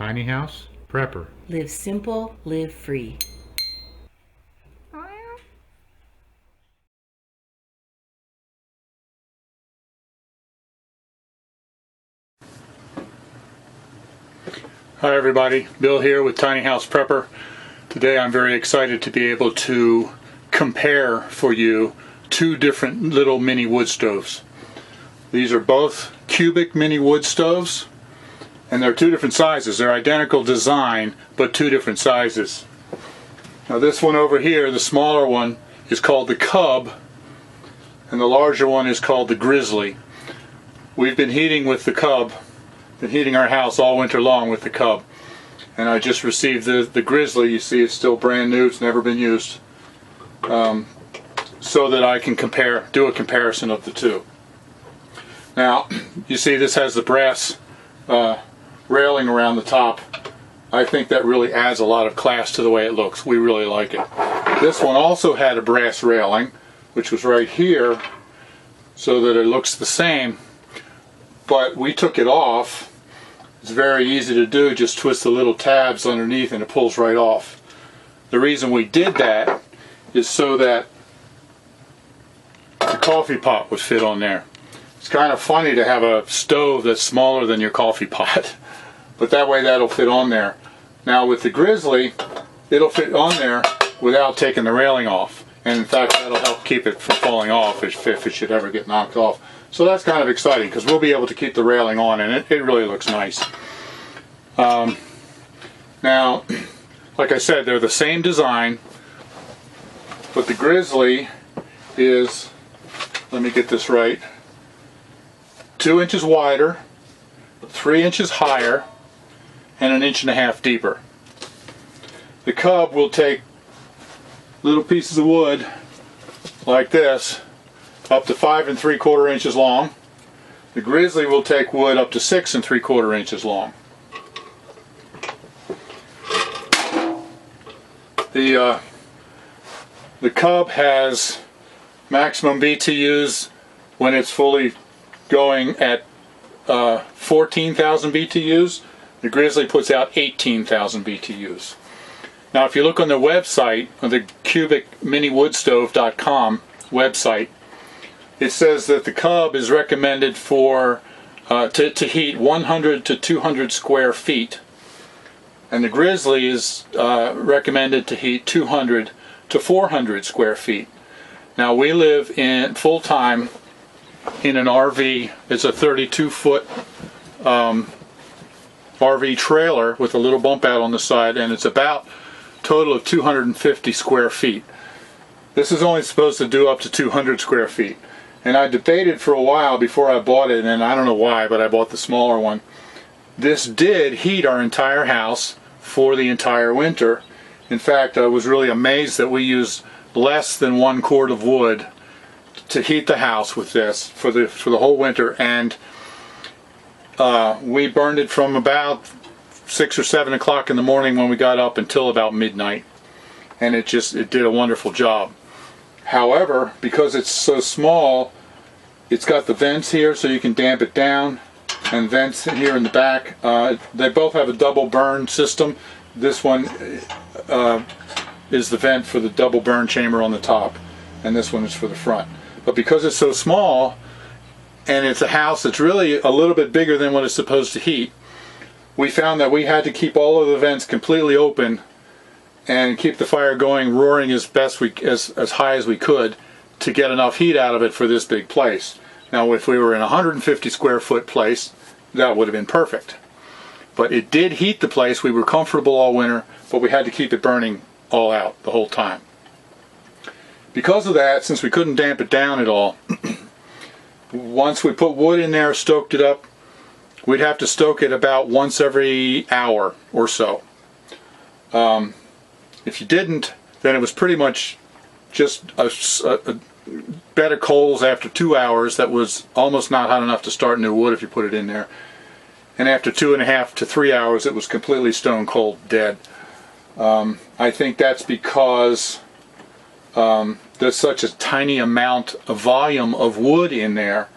Tiny House Prepper. Live simple, live free. Hi everybody, Bill here with Tiny House Prepper. Today I'm very excited to be able to compare for you two different little mini wood stoves. These are both cubic mini wood stoves, and they're two different sizes. They're identical design, but two different sizes. Now this one over here, the smaller one, is called the Cub, and the larger one is called the Grizzly. We've been heating with the Cub, been heating our house all winter long with the Cub. And I just received the Grizzly. You see it's still brand new, it's never been used. So that I can do a comparison of the two. Now, you see this has the brass railing around the top. I think that really adds a lot of class to the way it looks. We really like it. This one also had a brass railing, which was right here, so that it looks the same. But we took it off. It's very easy to do. Just twist the little tabs underneath and it pulls right off. The reason we did that is so that the coffee pot would fit on there. It's kind of funny to have a stove that's smaller than your coffee pot, but that way that'll fit on there. Now with the Grizzly, it'll fit on there without taking the railing off, and in fact that'll help keep it from falling off if it should ever get knocked off. So that's kind of exciting because we'll be able to keep the railing on, and it really looks nice. Now, like I said, they're the same design, but the Grizzly is, let me get this right, 2 inches wider, 3 inches higher, and 1.5 inches deeper. The Cub will take little pieces of wood like this, up to 5 3/4 inches long. The Grizzly will take wood up to 6 3/4 inches long. The Cub has maximum BTUs when it's fully going at 14,000 BTUs. The Grizzly puts out 18,000 BTUs. Now if you look on their website, on the cubicminiwoodstove.com website, it says that the Cub is recommended for to heat 100 to 200 square feet, and the Grizzly is recommended to heat 200 to 400 square feet. Now we live in full-time in an RV. It's a 32-foot RV trailer with a little bump out on the side, and it's about a total of 250 square feet. This is only supposed to do up to 200 square feet. And I debated for a while before I bought it, and I don't know why, but I bought the smaller one. This did heat our entire house for the entire winter. In fact, I was really amazed that we used less than 1 quart of wood to heat the house with this for the whole winter, and we burned it from about 6 or 7 o'clock in the morning when we got up until about midnight, and it did a wonderful job. However, because it's so small, it's got the vents here so you can damp it down, and vents here in the back. They both have a double burn system. This one is the vent for the double burn chamber on the top, and this one is for the front. But because it's so small, and it's a house that's really a little bit bigger than what it's supposed to heat, we found that we had to keep all of the vents completely open and keep the fire going, roaring as high as we could to get enough heat out of it for this big place. Now if we were in a 150 square foot place, that would have been perfect. But it did heat the place. We were comfortable all winter, but we had to keep it burning all out the whole time. Because of that, since we couldn't damp it down at all, once we put wood in there, stoked it up, we'd have to stoke it about once every hour or so. If you didn't, then it was pretty much just a bed of coals after 2 hours that was almost not hot enough to start new wood if you put it in there. And after 2.5 to 3 hours, it was completely stone cold dead. I think that's because there's such a tiny amount of volume of wood in there.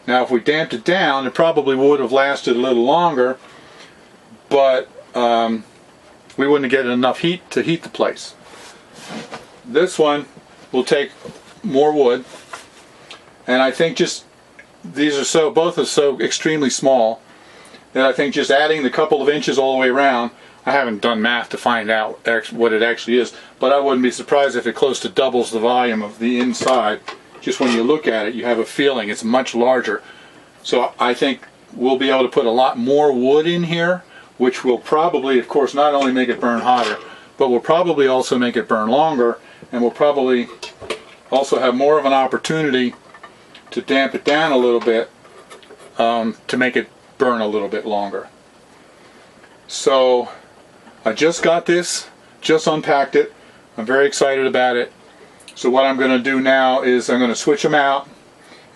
Now if we damped it down, it probably would have lasted a little longer, but we wouldn't get enough heat to heat the place. This one will take more wood, and I think just these are both are so extremely small that I think just adding the couple of inches all the way around, I haven't done math to find out what it actually is, but I wouldn't be surprised if it close to doubles the volume of the inside. Just when you look at it, you have a feeling it's much larger. So I think we'll be able to put a lot more wood in here, which will probably, of course, not only make it burn hotter, but will probably also make it burn longer, and will probably also have more of an opportunity to damp it down a little bit, to make it burn a little bit longer. So I just got this, just unpacked it. I'm very excited about it. So what I'm going to do now is I'm going to switch them out,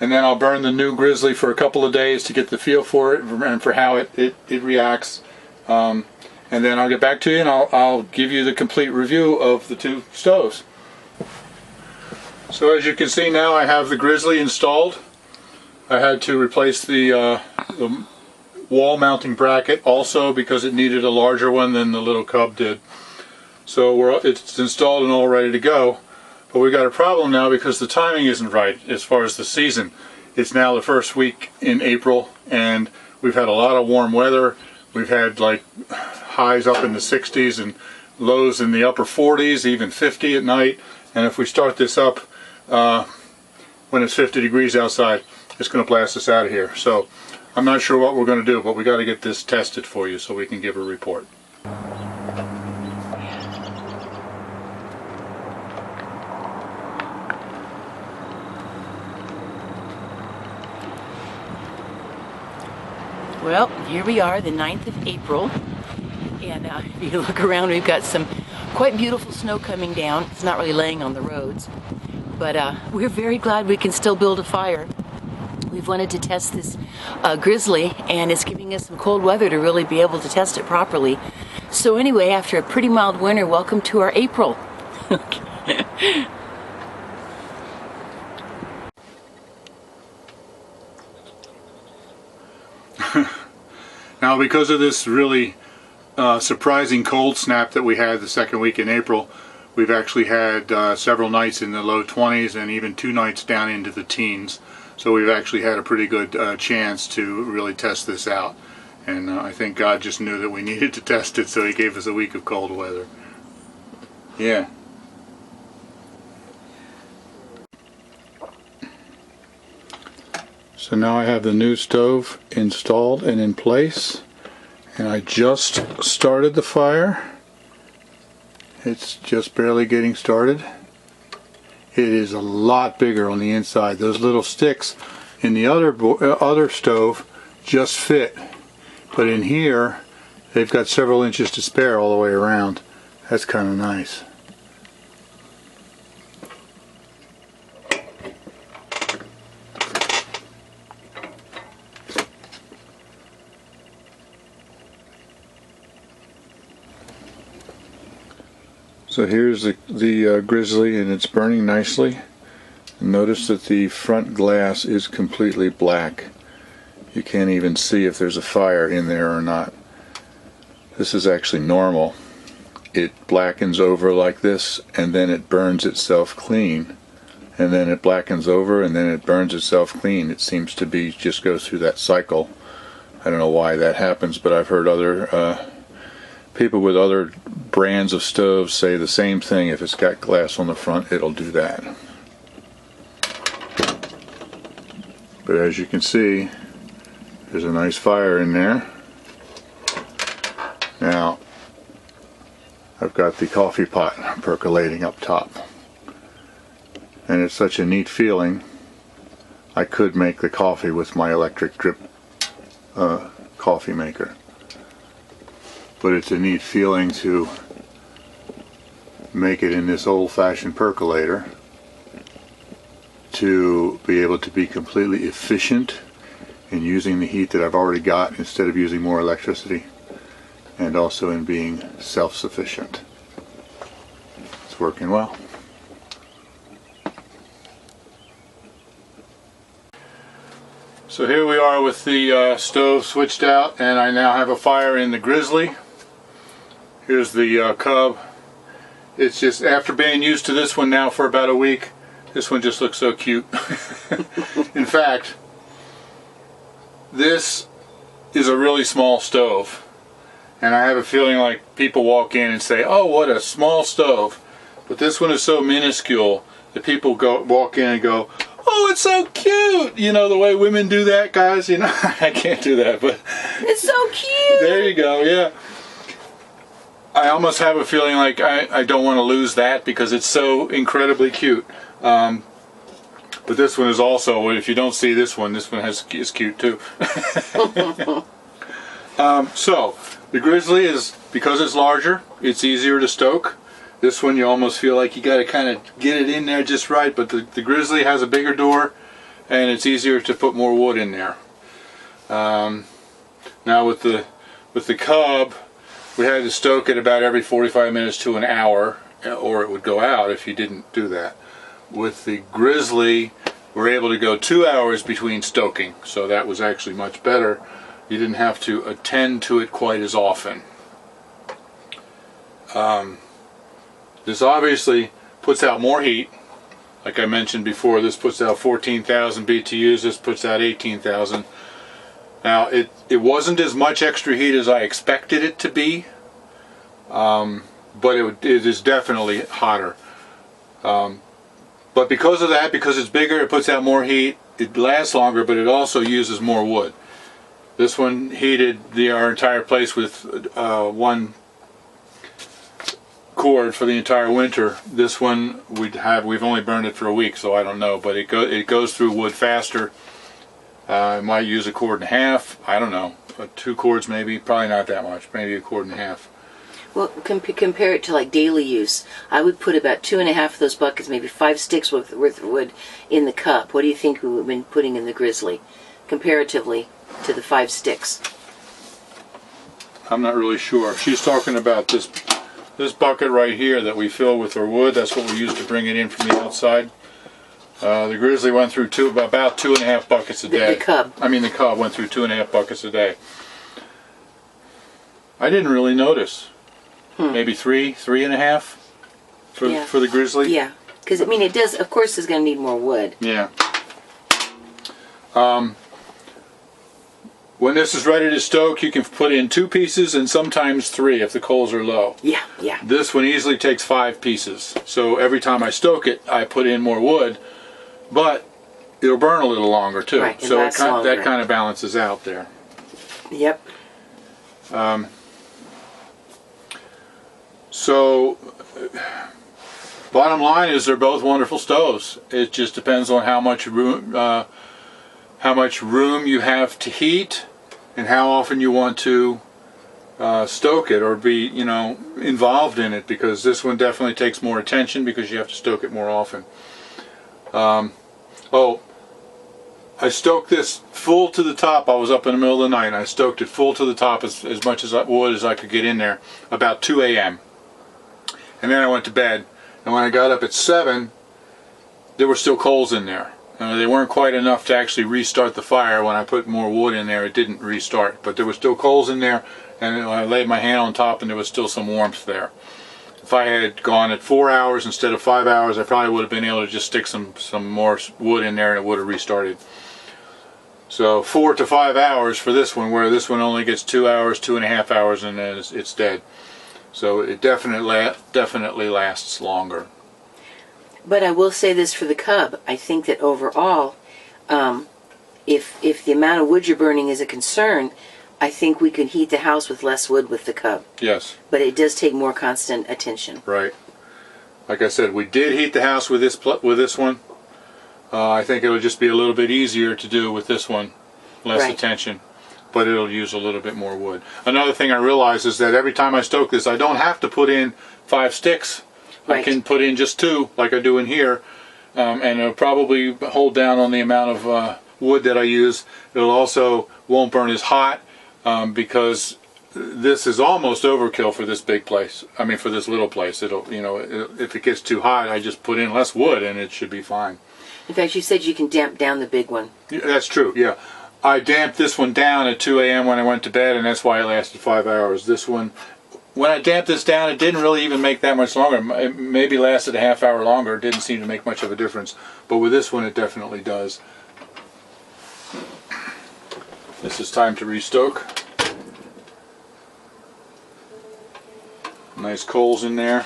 and then I'll burn the new Grizzly for a couple of days to get the feel for it and for how it reacts. And then I'll get back to you, and I'll give you the complete review of the two stoves. So as you can see now, I have the Grizzly installed. I had to replace the wall mounting bracket also because it needed a larger one than the little Cub did. So it's installed and all ready to go. But we've got a problem now because the timing isn't right as far as the season. It's now the first week in April, and we've had a lot of warm weather. We've had like highs up in the 60s and lows in the upper 40s, even 50 at night. And if we start this up when it's 50 degrees outside, it's going to blast us out of here. So I'm not sure what we're going to do, but we got to get this tested for you so we can give a report. Well, here we are, the 9th of April, and if you look around, we've got some quite beautiful snow coming down. It's not really laying on the roads, but we're very glad we can still build a fire. We've wanted to test this Grizzly, and it's giving us some cold weather to really be able to test it properly. So anyway, after a pretty mild winter, welcome to our April. Now, because of this really surprising cold snap that we had the second week in April, we've actually had several nights in the low 20s and even 2 nights down into the teens. So we've actually had a pretty good chance to really test this out. And I think God just knew that we needed to test it, so He gave us a week of cold weather. Yeah. So now I have the new stove installed and in place, and I just started the fire. It's just barely getting started. It is a lot bigger on the inside. Those little sticks in the other stove just fit, but in here they've got several inches to spare all the way around. That's kind of nice. So here's the Grizzly, and it's burning nicely. Notice that the front glass is completely black. You can't even see if there's a fire in there or not. This is actually normal. It blackens over like this, and then it burns itself clean. And then it blackens over, and then it burns itself clean. It seems to be just goes through that cycle. I don't know why that happens, but I've heard other people with other brands of stoves say the same thing. If it's got glass on the front, it'll do that. But as you can see, there's a nice fire in there. Now, I've got the coffee pot percolating up top. And it's such a neat feeling. I could make the coffee with my electric drip coffee maker. But it's a neat feeling to make it in this old-fashioned percolator, to be able to be completely efficient in using the heat that I've already got instead of using more electricity, and also in being self-sufficient. It's working well. So here we are with the stove switched out, and I now have a fire in the Grizzly. Here's the cub. It's just, after being used to this one now for about a week, this one just looks so cute. In fact, this is a really small stove. And I have a feeling like people walk in and say, oh, what a small stove. But this one is so minuscule that people walk in and go, oh, it's so cute. You know, the way women do that, guys. You know, I can't do that, but it's so cute. There you go, yeah. I almost have a feeling like I don't want to lose that because it's so incredibly cute. But this one is also, if you don't see this one is cute too. So, the Grizzly is, because it's larger, it's easier to stoke. This one you almost feel like you got to kind of get it in there just right, but the Grizzly has a bigger door and it's easier to put more wood in there. Now with the Cub, we had to stoke it about every 45 minutes to an hour, or it would go out if you didn't do that. With the Grizzly, we're able to go 2 hours between stoking, so that was actually much better. You didn't have to attend to it quite as often. This obviously puts out more heat. Like I mentioned before, this puts out 14,000 BTUs, this puts out 18,000. Now, it wasn't as much extra heat as I expected it to be, but it is definitely hotter. But because of that, because it's bigger, it puts out more heat, it lasts longer, but it also uses more wood. This one heated our entire place with one cord for the entire winter. This one we've only burned it for a week, so I don't know, but it goes through wood faster. I might use a cord and a half. I don't know, 2 cords maybe. Probably not that much. Maybe a cord and a half. Well, compare it to like daily use. I would put about 2.5 of those buckets, maybe 5 sticks worth of wood in the cup. What do you think we've been putting in the Grizzly, comparatively to the 5 sticks? I'm not really sure. She's talking about this bucket right here that we fill with our wood. That's what we use to bring it in from the outside. The Grizzly went through about 2.5 buckets a day. The Cub. I mean, the Cub went through 2.5 buckets a day. I didn't really notice. Maybe 3.5 for the Grizzly. Yeah, because I mean, it does. Of course, it's going to need more wood. Yeah. When this is ready to stoke, you can put in 2 pieces and sometimes 3 if the coals are low. Yeah, yeah. This one easily takes 5 pieces. So every time I stoke it, I put in more wood, but it'll burn a little longer too. Right, so that kind of balances out there. Yep. So, bottom line is they're both wonderful stoves. It just depends on how much room you have to heat and how often you want to stoke it or be, involved in it, because this one definitely takes more attention because you have to stoke it more often. I stoked this full to the top. I was up in the middle of the night and I stoked it full to the top as much as wood as I could get in there, about 2 a.m. And then I went to bed, and when I got up at 7, there were still coals in there. They weren't quite enough to actually restart the fire. When I put more wood in there, it didn't restart, but there were still coals in there, and I laid my hand on top and there was still some warmth there. If I had gone at 4 hours instead of 5 hours, I probably would have been able to just stick some more wood in there and it would have restarted. So 4 to 5 hours for this one, where this one only gets 2 hours, 2.5 hours, and then it's dead. So it definitely lasts longer. But I will say this for the Cub. I think that overall, if the amount of wood you're burning is a concern, I think we can heat the house with less wood with the Cub. Yes. But it does take more constant attention. Right. Like I said, we did heat the house with this one. I think it'll just be a little bit easier to do with this one. Less attention. But it'll use a little bit more wood. Another thing I realize is that every time I stoke this, I don't have to put in 5 sticks. I can put in just 2, like I do in here, and it'll probably hold down on the amount of wood that I use. It'll also won't burn as hot, because this is almost overkill for this big place. I mean, for this little place. If it gets too hot, I just put in less wood and it should be fine. In fact, you said you can damp down the big one. Yeah, that's true, yeah. I damped this one down at 2 a.m. when I went to bed, and that's why it lasted 5 hours. This one when I damped this down, it didn't really even make that much longer. It maybe lasted a half hour longer. It didn't seem to make much of a difference. But with this one, it definitely does. This is time to restoke. Nice coals in there.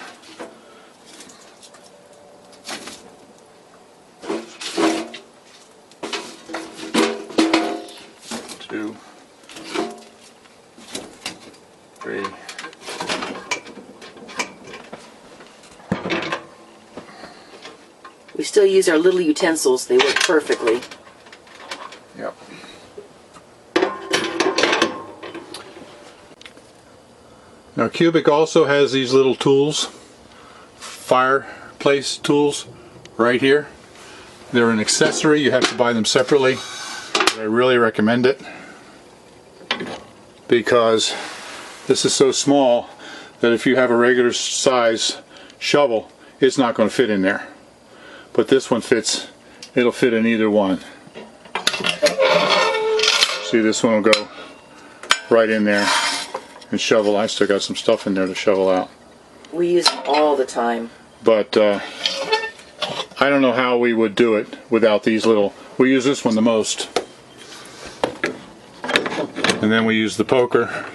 Two, three. We still use our little utensils. They work perfectly. Yep. Now Cubic also has these little tools, fireplace tools, right here. They're an accessory. You have to buy them separately. But I really recommend it because this is so small that if you have a regular size shovel, it's not going to fit in there. But this one fits. It'll fit in either one. See, this one will go right in there and shovel. I still got some stuff in there to shovel out. We use them all the time. But I don't know how we would do it without these little. We use this one the most. And then we use the poker,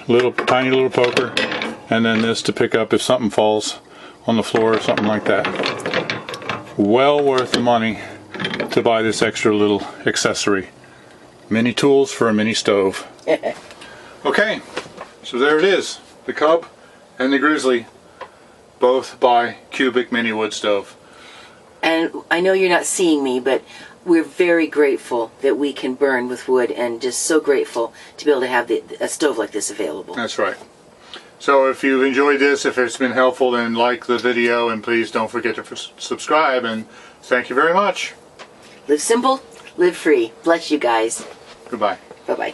tiny little poker, and then this to pick up if something falls on the floor or something like that. Well worth the money to buy this extra little accessory. Mini tools for a mini stove. Okay, so there it is. The Cub and the Grizzly, both by Cubic Mini Wood Stove. And I know you're not seeing me, but we're very grateful that we can burn with wood, and just so grateful to be able to have a stove like this available. That's right. So if you've enjoyed this, if it's been helpful, then like the video, and please don't forget to subscribe, and thank you very much. Live simple, live free. Bless you guys. Goodbye. Bye-bye.